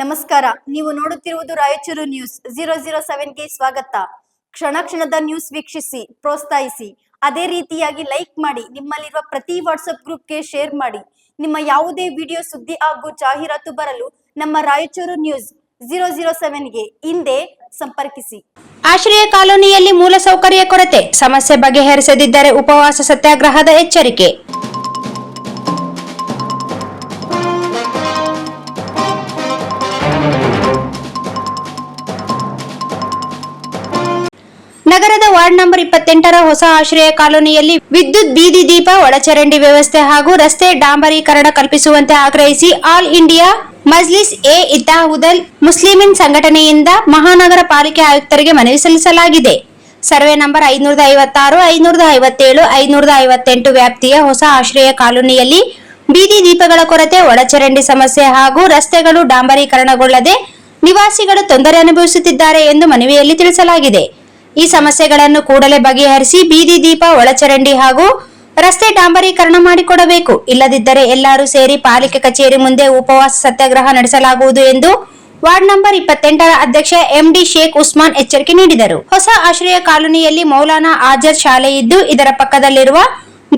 ನಮಸ್ಕಾರ. ನೀವು ನೋಡುತ್ತಿರುವುದು ರಾಯಚೂರು ನ್ಯೂಸ್ 007ಗೆ ಸ್ವಾಗತ. ಕ್ಷಣ ಕ್ಷಣದ ನ್ಯೂಸ್ ವೀಕ್ಷಿಸಿ, ಪ್ರೋತ್ಸಾಹಿಸಿ. ಅದೇ ರೀತಿಯಾಗಿ ಲೈಕ್ ಮಾಡಿ, ನಿಮ್ಮಲ್ಲಿರುವ ಪ್ರತಿ ವಾಟ್ಸ್ಆಪ್ ಗ್ರೂಪ್ಗೆ ಶೇರ್ ಮಾಡಿ. ನಿಮ್ಮ ಯಾವುದೇ ವಿಡಿಯೋ, ಸುದ್ದಿ ಹಾಗೂ ಜಾಹೀರಾತು ಬರಲು ನಮ್ಮ ರಾಯಚೂರು ನ್ಯೂಸ್ 007ಗೆ ಹಿಂದೆ ಸಂಪರ್ಕಿಸಿ. ಆಶ್ರಯ ಕಾಲೋನಿಯಲ್ಲಿ ಮೂಲಸೌಕರ್ಯ ಕೊರತೆ ಸಮಸ್ಯೆ ಬಗೆಹರಿಸದಿದ್ದರೆ ಉಪವಾಸ ಸತ್ಯಾಗ್ರಹದ ಎಚ್ಚರಿಕೆ. ನಗರದ ವಾರ್ಡ್ ನಂಬರ್ 28ರ ಹೊಸ ಆಶ್ರಯ ಕಾಲೋನಿಯಲ್ಲಿ ವಿದ್ಯುತ್ ಬೀದಿ ದೀಪ, ಒಳಚರಂಡಿ ವ್ಯವಸ್ಥೆ ಹಾಗೂ ರಸ್ತೆ ಡಾಂಬರೀಕರಣ ಕಲ್ಪಿಸುವಂತೆ ಆಗ್ರಹಿಸಿ ಆಲ್ ಇಂಡಿಯಾ ಮಜ್ಲಿಸ್ ಎ ಇತ್ತಾಹುದಲ್ ಮುಸ್ಲಿಮೀನ್ ಸಂಘಟನೆಯಿಂದ ಮಹಾನಗರ ಪಾಲಿಕೆ ಆಯುಕ್ತರಿಗೆ ಮನವಿ ಸಲ್ಲಿಸಲಾಗಿದೆ. ಸರ್ವೆ ನಂಬರ್ 556, 557, 558 ವ್ಯಾಪ್ತಿಯ ಹೊಸ ಆಶ್ರಯ ಕಾಲೋನಿಯಲ್ಲಿ ಬೀದಿ ದೀಪಗಳ ಕೊರತೆ, ಒಳಚರಂಡಿ ಸಮಸ್ಯೆ ಹಾಗೂ ರಸ್ತೆಗಳು ಡಾಂಬರೀಕರಣಗೊಳ್ಳದೆ ನಿವಾಸಿಗಳು ತೊಂದರೆ ಅನುಭವಿಸುತ್ತಿದ್ದಾರೆ ಎಂದು ಮನವಿಯಲ್ಲಿ ತಿಳಿಸಲಾಗಿದೆ. ಈ ಸಮಸ್ಯೆಗಳನ್ನು ಕೂಡಲೇ ಬಗೆಹರಿಸಿ ಬೀದಿ ದೀಪ, ಒಳಚರಂಡಿ ಹಾಗೂ ರಸ್ತೆ ಡಾಂಬರೀಕರಣ ಮಾಡಿಕೊಡಬೇಕು. ಇಲ್ಲದಿದ್ದರೆ ಎಲ್ಲರೂ ಸೇರಿ ಪಾಲಿಕೆ ಕಚೇರಿ ಮುಂದೆ ಉಪವಾಸ ಸತ್ಯಾಗ್ರಹ ನಡೆಸಲಾಗುವುದು ಎಂದು ವಾರ್ಡ್ ನಂಬರ್ 28ರ ಅಧ್ಯಕ್ಷ ಎಂಡಿ ಶೇಖ್ ಉಸ್ಮಾನ್ ಎಚ್ಚರಿಕೆ ನೀಡಿದರು. ಹೊಸ ಆಶ್ರಯ ಕಾಲೋನಿಯಲ್ಲಿ ಮೌಲಾನಾ ಆಜಾದ್ ಶಾಲೆ ಇದ್ದು, ಇದರ ಪಕ್ಕದಲ್ಲಿರುವ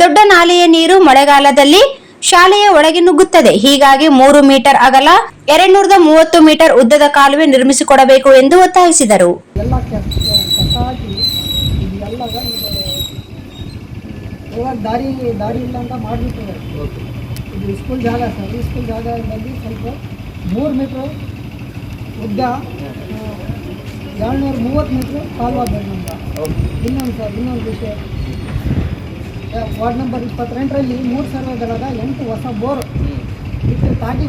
ದೊಡ್ಡ ನಾಲೆಯ ನೀರು ಮಳೆಗಾಲದಲ್ಲಿ ಶಾಲೆಯ ಒಳಗೆ ನುಗ್ಗುತ್ತದೆ. ಹೀಗಾಗಿ 3 ಮೀಟರ್ ಅಗಲ 230 ಮೀಟರ್ ಉದ್ದದ ಕಾಲುವೆ ನಿರ್ಮಿಸಿಕೊಡಬೇಕು ಎಂದು ಒತ್ತಾಯಿಸಿದರು. ದಾರಿ ಇಲ್ಲ ಅಂತ ಮಾಡಿಬಿಟ್ಟು ಇದು ಸ್ಕೂಲ್ ಜಾಗ ಸರ್. ಈ ಸ್ಕೂಲ್ ಜಾಗದಲ್ಲಿ ಸ್ವಲ್ಪ 3 ಮೀಟ್ರ್ ಉದ್ದ, 230 ಮೀಟ್ರ್ ಕಾಲುವಾಗಬೇಕು ಅಂತ. ಇನ್ನೊಂದು ವಿಷಯ, ವಾರ್ಡ್ ನಂಬರ್ 28ರಲ್ಲಿ 3 ಸರ್ವೆಗಳಾದ 8 ಹೊಸ ಬೋರ್ ಇದಕ್ಕೆ ತಾಗಿ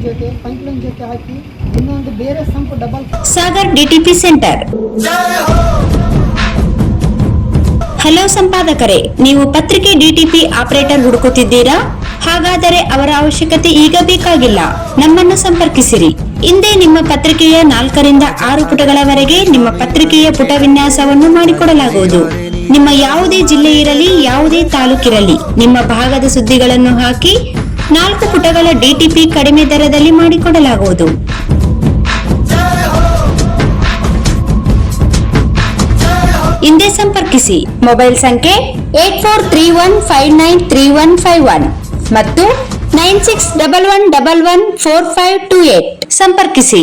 ಜೊತೆ ಪೈಪ್ಲೈನ್ ಜೊತೆ ಹಾಕಿ ಇನ್ನೊಂದು ಬೇರೆ sump double. Sagar DTP centre. Hello ಸಂಪಾದಕರೇ, ನೀವು ಪತ್ರಿಕೆ ಡಿಟಿಪಿ ಆಪರೇಟರ್ ಹುಡುಕುತ್ತಿದ್ದೀರಾ? ಹಾಗಾದರೆ ಅವರ ಅವಶ್ಯಕತೆ ಈಗ ಬೇಕಾಗಿಲ್ಲ. ನಮ್ಮನ್ನು ಸಂಪರ್ಕಿಸಿರಿ. ಇಂದೇ ನಿಮ್ಮ ಪತ್ರಿಕೆಯ 4 ರಿಂದ 6 ಪುಟಗಳವರೆಗೆ ನಿಮ್ಮ ಪತ್ರಿಕೆಯ ಪುಟ ವಿನ್ಯಾಸವನ್ನು ಮಾಡಿಕೊಡಲಾಗುವುದು. ನಿಮ್ಮ ಯಾವುದೇ ಜಿಲ್ಲೆ ಇರಲಿ, ಯಾವುದೇ ತಾಲೂಕಿರಲಿ, ನಿಮ್ಮ ಭಾಗದ ಸುದ್ದಿಗಳನ್ನು ಹಾಕಿ 4 ಪುಟಗಳ ಡಿಟಿಪಿ ಕಡಿಮೆ ದರದಲ್ಲಿ ಮಾಡಿಕೊಡಲಾಗುವುದು. ಹಿಂದೆ ಸಂಪರ್ಕಿಸಿ. ಮೊಬೈಲ್ ಸಂಖ್ಯೆ 8431593151 ಮತ್ತು 9611114528 ಸಂಪರ್ಕಿಸಿ.